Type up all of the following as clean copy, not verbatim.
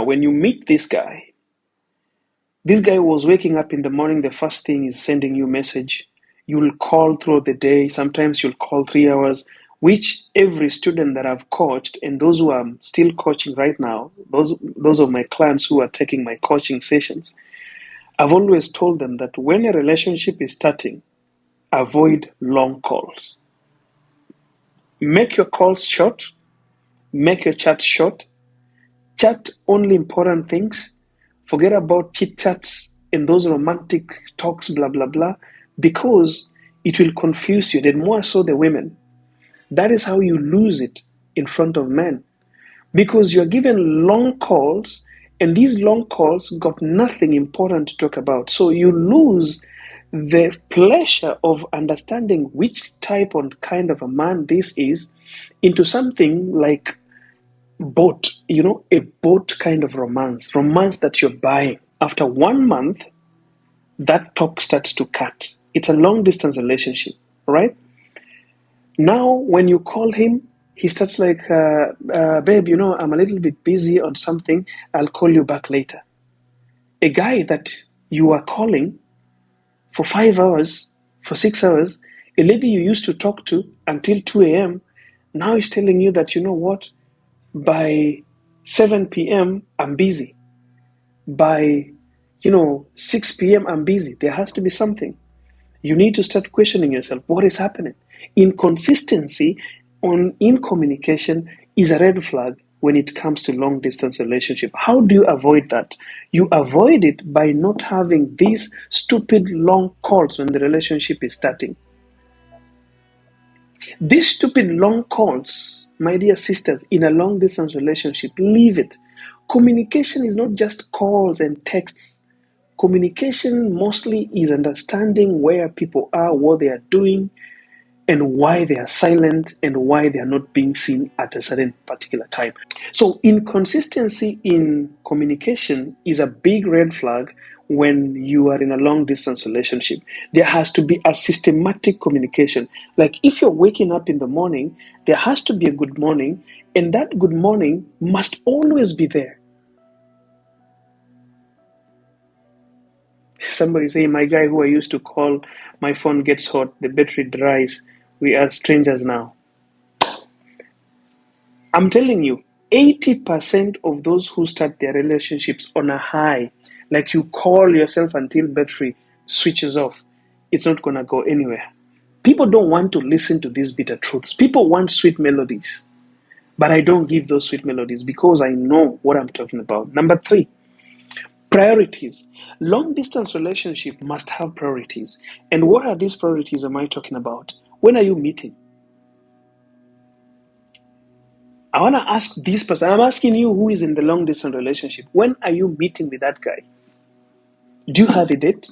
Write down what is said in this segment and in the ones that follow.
when you meet this guy was waking up in the morning, the first thing is sending you a message. You'll call throughout the day. Sometimes you'll call 3 hours, which every student that I've coached and those who I'm still coaching right now, those of my clients who are taking my coaching sessions, I've always told them that when a relationship is starting, avoid long calls. Make your calls short, make your chats short, chat only important things. Forget about chit chats and those romantic talks, blah, blah, blah, because it will confuse you. Then, more so the women. That is how you lose it in front of men, because you're given long calls, and these long calls got nothing important to talk about. So you lose the pleasure of understanding which type and kind of a man this is into something like boat, a boat kind of romance that you're buying. After 1 month, that talk starts to cut. It's a long distance relationship, right? Now, when you call him, he starts like, babe, I'm a little bit busy on something. I'll call you back later. A guy that you are calling for 5 hours, for 6 hours, a lady you used to talk to until 2 a.m., now is telling you that, you know what, by 7 p.m., I'm busy. By, 6 p.m., I'm busy. There has to be something. You need to start questioning yourself. What is happening? Inconsistency in communication is a red flag when it comes to long distance relationship. How do you avoid that? You avoid it by not having these stupid long calls when the relationship is starting. These stupid long calls, my dear sisters, in a long distance relationship, leave it. Communication is not just calls and texts. Communication mostly is understanding where people are, what they are doing, and why they are silent, and why they are not being seen at a certain particular time. So inconsistency in communication is a big red flag when you are in a long distance relationship. There has to be a systematic communication. Like if you're waking up in the morning, there has to be a good morning, and that good morning must always be there. Somebody say, my guy who I used to call, my phone gets hot, the battery dries, we are strangers now. I'm telling you, 80% of those who start their relationships on a high, like you call yourself until battery switches off, it's not going to go anywhere. People don't want to listen to these bitter truths. People want sweet melodies. But I don't give those sweet melodies because I know what I'm talking about. Number 3, priorities. Long distance relationship must have priorities. And what are these priorities am I talking about? When are you meeting? I want to ask this person. I'm asking you who is in the long distance relationship. When are you meeting with that guy? Do you have a date?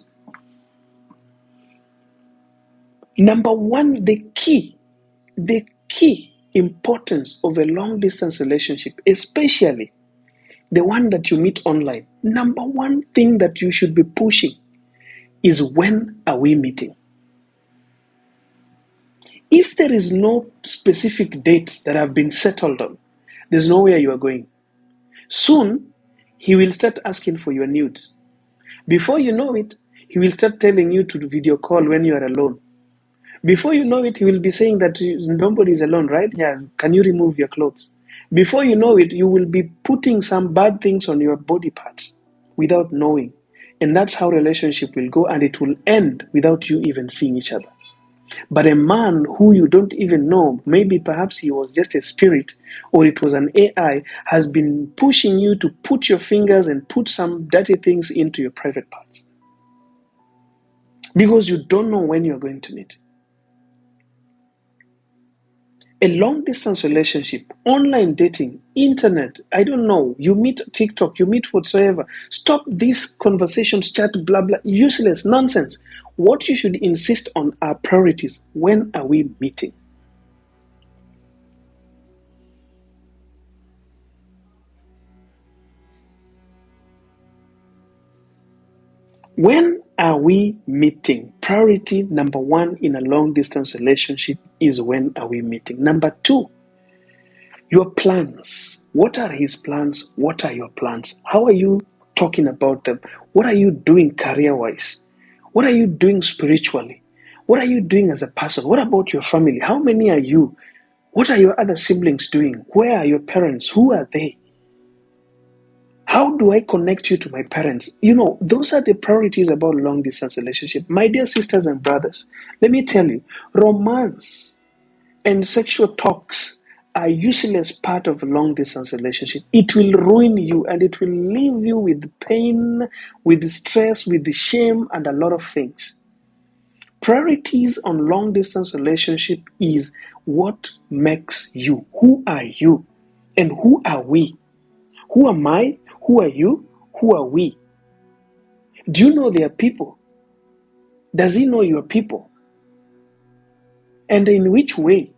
Number 1, the key importance of a long distance relationship, especially the one that you meet online. Number 1 thing that you should be pushing is, when are we meeting? If there is no specific dates that have been settled on, there's nowhere you are going. Soon, he will start asking for your nudes. Before you know it, he will start telling you to video call when you are alone. Before you know it, he will be saying that nobody is alone, right? Yeah, can you remove your clothes? Before you know it, you will be putting some bad things on your body parts without knowing. And that's how relationship will go, and it will end without you even seeing each other. But a man who you don't even know, maybe perhaps he was just a spirit or it was an AI, has been pushing you to put your fingers and put some dirty things into your private parts. Because you don't know when you're going to meet. A long distance relationship, online dating, internet, I don't know, you meet TikTok, you meet whatsoever. Stop these conversations, chat, blah, blah, useless, nonsense. What you should insist on are priorities. When are we meeting? When are we meeting? Priority number 1 in a long distance relationship is, when are we meeting? Number 2, Your plans. What are his plans? What are your plans? How are you talking about them? What are you doing career-wise? What are you doing spiritually? What are you doing as a person? What about your family? How many are you? What are your other siblings doing? Where are your parents? Who are they? How do I connect you to my parents? Those are the priorities about long distance relationship. My dear sisters and brothers, let me tell you, romance and sexual talks are useless part of a long distance relationship. It will ruin you and it will leave you with pain, with stress, with shame, and a lot of things. Priorities on long distance relationship is what makes you. Who are you? And who are we? Who am I? Who are you? Who are we? Do you know their people? Does he know your people? And in which way?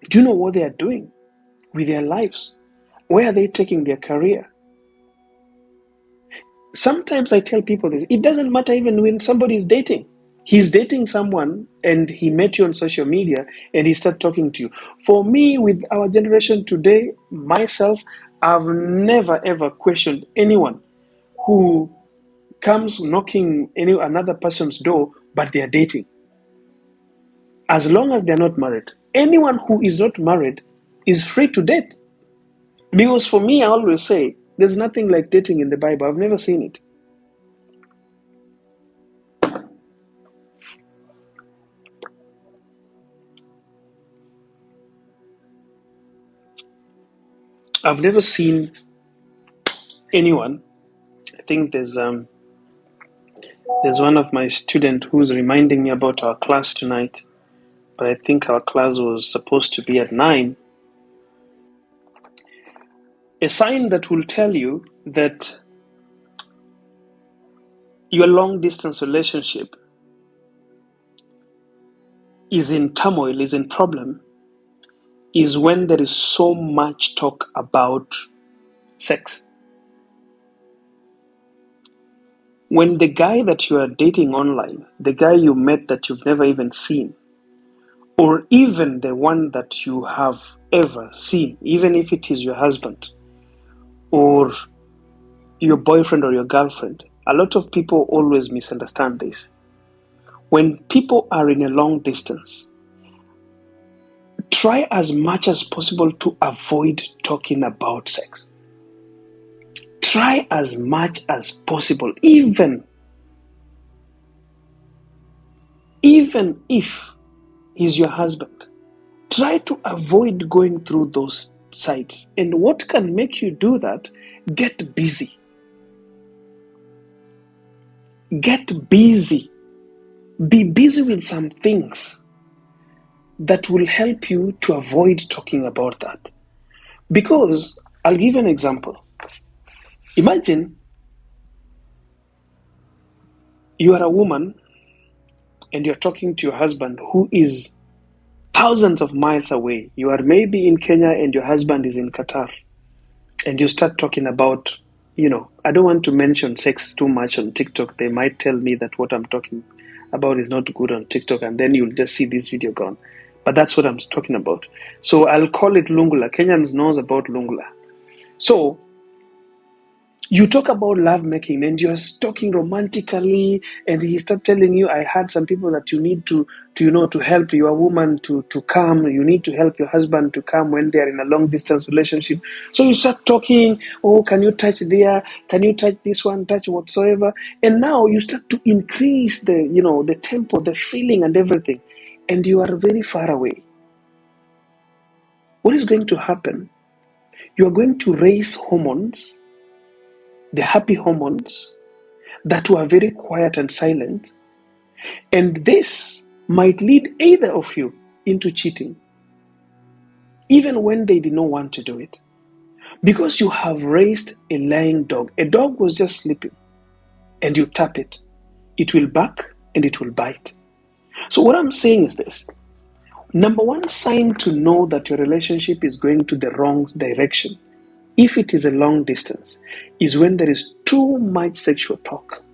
Do you know what they are doing with their lives? Where are they taking their career? Sometimes I tell people this. It doesn't matter even when somebody is dating. He's dating someone and he met you on social media and he started talking to you. For me, with our generation today, myself, I've never ever questioned anyone who comes knocking another person's door, but they are dating. As long as they're not married. Anyone who is not married is free to date. Because for me, I always say, there's nothing like dating in the Bible. I've never seen it. I've never seen anyone. I think there's one of my students who's reminding me about our class tonight, but I think our class was supposed to be at 9. A sign that will tell you that your long distance relationship is in turmoil, is in problem, is when there is so much talk about sex. When the guy that you are dating online, the guy you met that you've never even seen, or even the one that you have ever seen, even if it is your husband or your boyfriend or your girlfriend, a lot of people always misunderstand this. When people are in a long distance, try as much as possible to avoid talking about sex. Try as much as possible, even if he's your husband. Try to avoid going through those sites. And what can make you do that? Get busy. Get busy. Be busy with some things that will help you to avoid talking about that. Because I'll give you an example. Imagine you are a woman and you're talking to your husband who is thousands of miles away. You are maybe in Kenya and your husband is in Qatar. And you start talking about, I don't want to mention sex too much on TikTok. They might tell me that what I'm talking about is not good on TikTok, and then you'll just see this video gone. But that's what I'm talking about. So I'll call it lungula. Kenyans knows about lungula. So you talk about love making and you're talking romantically, and he start telling you, I had some people that you need to help your woman to come. You need to help your husband to come when they're in a long distance relationship. So you start talking, oh, can you touch there? Can you touch this one? Touch whatsoever. And now you start to increase the tempo, the feeling and everything. And you are very far away. What is going to happen? You are going to raise hormones, the happy hormones, that were very quiet and silent, and this might lead either of you into cheating, even when they did not want to do it, because you have raised a lying dog. A dog was just sleeping, and you tap it. It will bark and it will bite. So what I'm saying is this. Number one sign to know that your relationship is going to the wrong direction, if it is a long distance, is when there is too much sexual talk.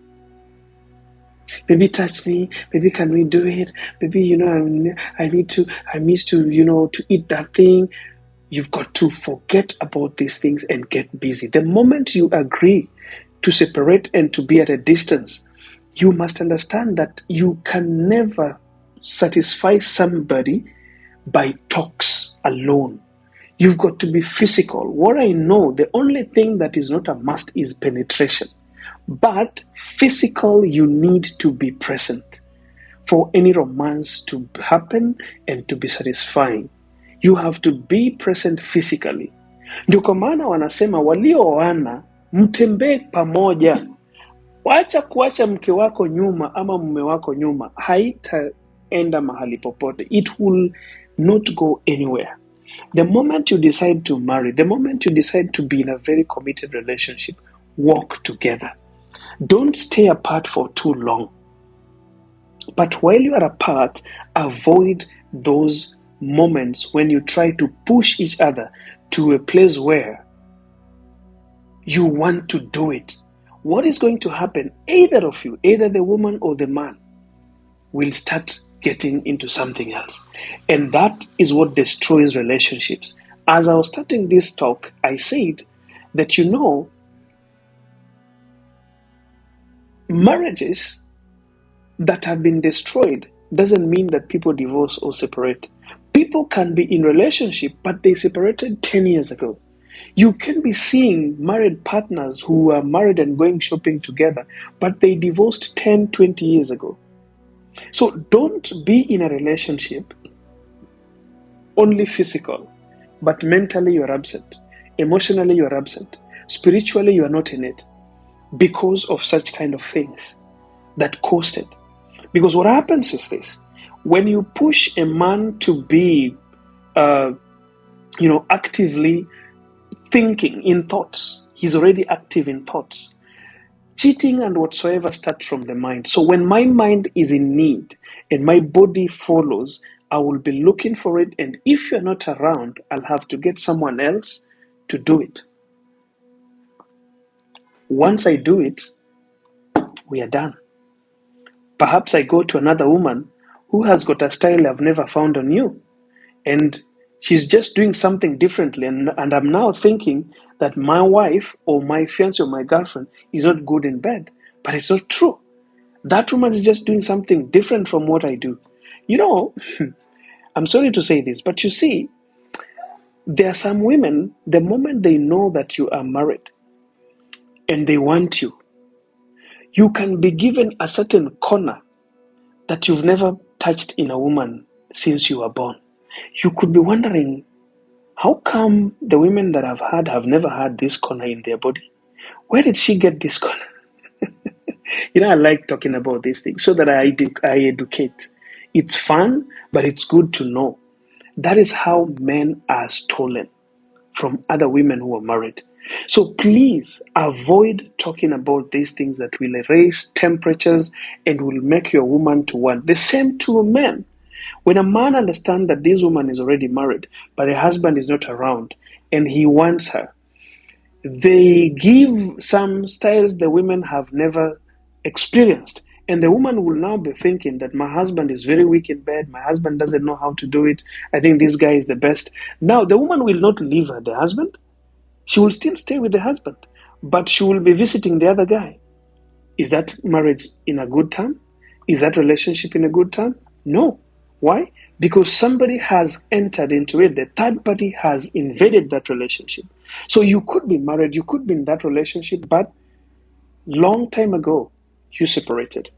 Baby, touch me. Baby, can we do it? Baby, I miss to, to eat that thing. You've got to forget about these things and get busy. The moment you agree to separate and to be at a distance, you must understand that you can never satisfy somebody by talks alone. You've got to be physical. What I know, the only thing that is not a must is penetration. But physical, you need to be present for any romance to happen and to be satisfying. You have to be present physically. Ndio kwa maana wanasema waliooana mtembee pamoja. Wacha kuacha mke wako nyuma ama mume wako nyuma, haitaenda mahali popote. It will not go anywhere. The moment you decide to marry, the moment you decide to be in a very committed relationship, walk together. Don't stay apart for too long. But while you are apart, avoid those moments when you try to push each other to a place where you want to do it. What is going to happen? Either of you, either the woman or the man, will start getting into something else. And that is what destroys relationships. As I was starting this talk, I said that marriages that have been destroyed doesn't mean that people divorce or separate. People can be in relationship, but they separated 10 years ago. You can be seeing married partners who are married and going shopping together, but they divorced 10, 20 years ago. So don't be in a relationship only physical, but mentally you're absent. Emotionally you're absent. Spiritually you are not in it because of such kind of things that caused it. Because what happens is this: when you push a man to be, actively thinking in thoughts, he's already active in thoughts. Cheating and whatsoever start from the mind. So when my mind is in need and my body follows, I will be looking for it. And if you're not around, I'll have to get someone else to do it. Once I do it, we are done. Perhaps I go to another woman who has got a style I've never found on you. And she's just doing something differently. And I'm now thinking that my wife or my fiancé or my girlfriend is not good in bed. But it's not true. That woman is just doing something different from what I do. I'm sorry to say this, but you see, there are some women, the moment they know that you are married and they want you, you can be given a certain corner that you've never touched in a woman since you were born. You could be wondering, how come the women that I've had have never had this corner in their body? Where did she get this corner? I like talking about these things so that I educate. It's fun, but it's good to know. That is how men are stolen from other women who are married. So please avoid talking about these things that will raise temperatures and will make your woman to want. The same to men. When a man understands that this woman is already married, but the husband is not around, and he wants her, they give some styles the women have never experienced. And the woman will now be thinking that my husband is very weak in bed, my husband doesn't know how to do it, I think this guy is the best. Now, the woman will not leave the husband. She will still stay with the husband, but she will be visiting the other guy. Is that marriage in a good time? Is that relationship in a good time? No. Why? Because somebody has entered into it. The third party has invaded that relationship. So you could be married, you could be in that relationship, but long time ago, you separated.